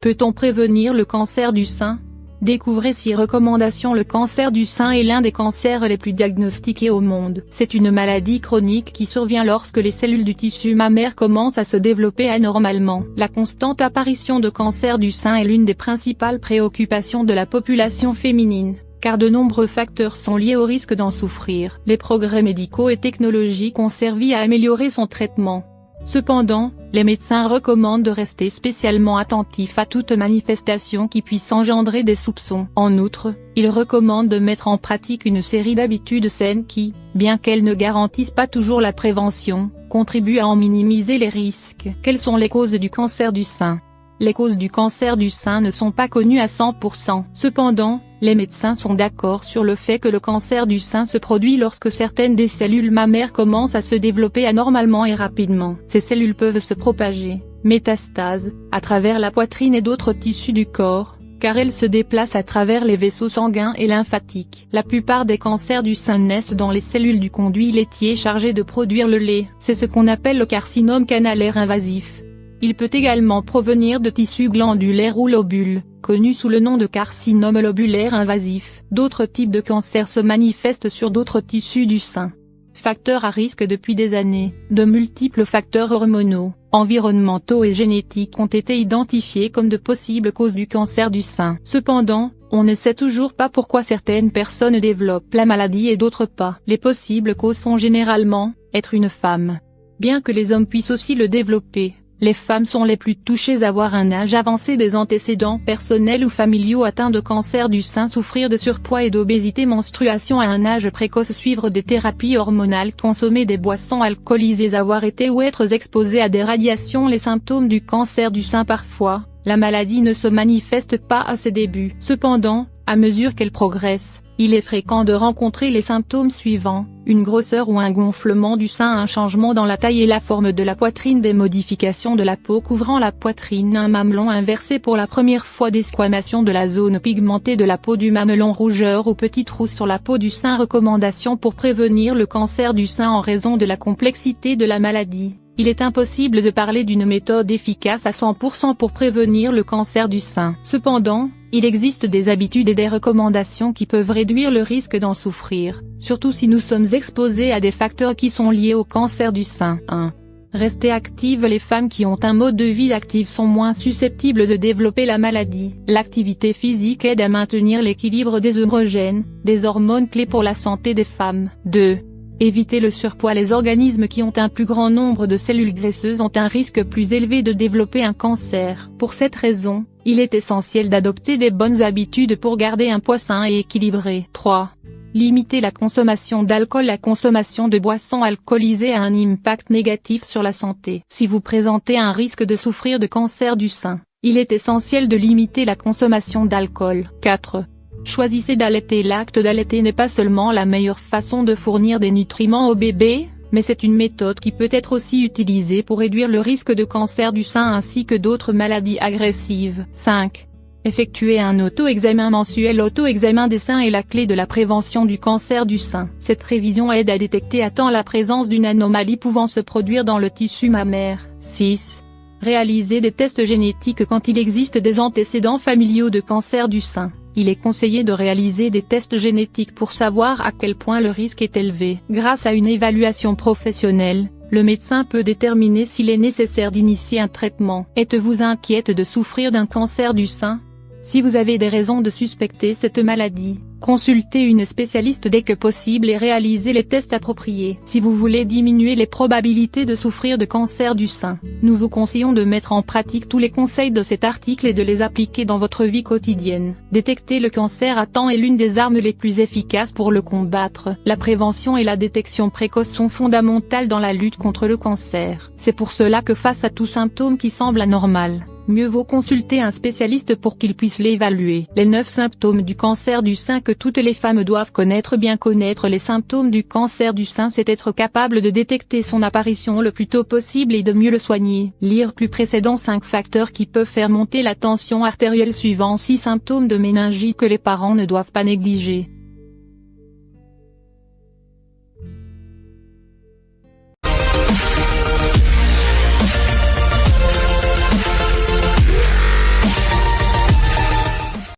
Peut-on prévenir le cancer du sein? Découvrez 6 recommandations. Le cancer du sein est l'un des cancers les plus diagnostiqués au monde. C'est une maladie chronique qui survient lorsque les cellules du tissu mammaire commencent à se développer anormalement. La constante apparition de cancer du sein est l'une des principales préoccupations de la population féminine, car de nombreux facteurs sont liés au risque d'en souffrir. Les progrès médicaux et technologiques ont servi à améliorer son traitement. Cependant, les médecins recommandent de rester spécialement attentifs à toute manifestation qui puisse engendrer des soupçons. En outre, ils recommandent de mettre en pratique une série d'habitudes saines qui, bien qu'elles ne garantissent pas toujours la prévention, contribuent à en minimiser les risques. Quelles sont les causes du cancer du sein? Les causes du cancer du sein ne sont pas connues à 100%. Cependant, les médecins sont d'accord sur le fait que le cancer du sein se produit lorsque certaines des cellules mammaires commencent à se développer anormalement et rapidement. Ces cellules peuvent se propager, métastase, à travers la poitrine et d'autres tissus du corps, car elles se déplacent à travers les vaisseaux sanguins et lymphatiques. La plupart des cancers du sein naissent dans les cellules du conduit laitier chargé de produire le lait. C'est ce qu'on appelle le carcinome canalaire invasif. Il peut également provenir de tissus glandulaires ou lobules, connus sous le nom de carcinome lobulaire invasif. D'autres types de cancers se manifestent sur d'autres tissus du sein. Facteurs à risque. Depuis des années, de multiples facteurs hormonaux, environnementaux et génétiques ont été identifiés comme de possibles causes du cancer du sein. Cependant, on ne sait toujours pas pourquoi certaines personnes développent la maladie et d'autres pas. Les possibles causes sont généralement, être une femme. Bien que les hommes puissent aussi le développer, les femmes sont les plus touchées. Avoir un âge avancé, des antécédents personnels ou familiaux atteints de cancer du sein, souffrir de surpoids et d'obésité, menstruation à un âge précoce, suivre des thérapies hormonales, consommer des boissons alcoolisées, avoir été ou être exposé à des radiations. Les symptômes du cancer du sein. Parfois, la maladie ne se manifeste pas à ses débuts. Cependant, à mesure qu'elle progresse, il est fréquent de rencontrer les symptômes suivants: une grosseur ou un gonflement du sein, un changement dans la taille et la forme de la poitrine, des modifications de la peau couvrant la poitrine, un mamelon inversé pour la première fois, des squamations de la zone pigmentée de la peau du mamelon, rougeur ou petite rousse sur la peau du sein. Recommandations pour prévenir le cancer du sein. En raison de la complexité de la maladie, il est impossible de parler d'une méthode efficace à 100% pour prévenir le cancer du sein. Cependant, il existe des habitudes et des recommandations qui peuvent réduire le risque d'en souffrir, surtout si nous sommes exposés à des facteurs qui sont liés au cancer du sein. 1. Rester active. Les femmes qui ont un mode de vie actif sont moins susceptibles de développer la maladie. L'activité physique aide à maintenir l'équilibre des œstrogènes, des hormones clés pour la santé des femmes. 2. Éviter le surpoids. Les organismes qui ont un plus grand nombre de cellules graisseuses ont un risque plus élevé de développer un cancer. Pour cette raison, il est essentiel d'adopter des bonnes habitudes pour garder un poids sain et équilibré. 3. Limiter la consommation d'alcool. La consommation de boissons alcoolisées a un impact négatif sur la santé. Si vous présentez un risque de souffrir de cancer du sein, il est essentiel de limiter la consommation d'alcool. 4. Choisissez d'allaiter. L'acte d'allaiter n'est pas seulement la meilleure façon de fournir des nutriments au bébé, mais c'est une méthode qui peut être aussi utilisée pour réduire le risque de cancer du sein ainsi que d'autres maladies agressives. 5. Effectuer un auto-examen mensuel. L'auto-examen des seins est la clé de la prévention du cancer du sein. Cette révision aide à détecter à temps la présence d'une anomalie pouvant se produire dans le tissu mammaire. 6. Réaliser des tests génétiques. Quand il existe des antécédents familiaux de cancer du sein, il est conseillé de réaliser des tests génétiques pour savoir à quel point le risque est élevé. Grâce à une évaluation professionnelle, le médecin peut déterminer s'il est nécessaire d'initier un traitement. Êtes-vous inquiète de souffrir d'un cancer du sein? Si vous avez des raisons de suspecter cette maladie, consultez une spécialiste dès que possible et réalisez les tests appropriés. Si vous voulez diminuer les probabilités de souffrir de cancer du sein, nous vous conseillons de mettre en pratique tous les conseils de cet article et de les appliquer dans votre vie quotidienne. Détecter le cancer à temps est l'une des armes les plus efficaces pour le combattre. La prévention et la détection précoce sont fondamentales dans la lutte contre le cancer. C'est pour cela que face à tout symptôme qui semble anormal, mieux vaut consulter un spécialiste pour qu'il puisse l'évaluer. Les 9 symptômes du cancer du sein que toutes les femmes doivent connaître. Bien connaître les symptômes du cancer du sein, c'est être capable de détecter son apparition le plus tôt possible et de mieux le soigner. Lire plus précédents 5 facteurs qui peuvent faire monter la tension artérielle suivant 6 symptômes de méningite que les parents ne doivent pas négliger.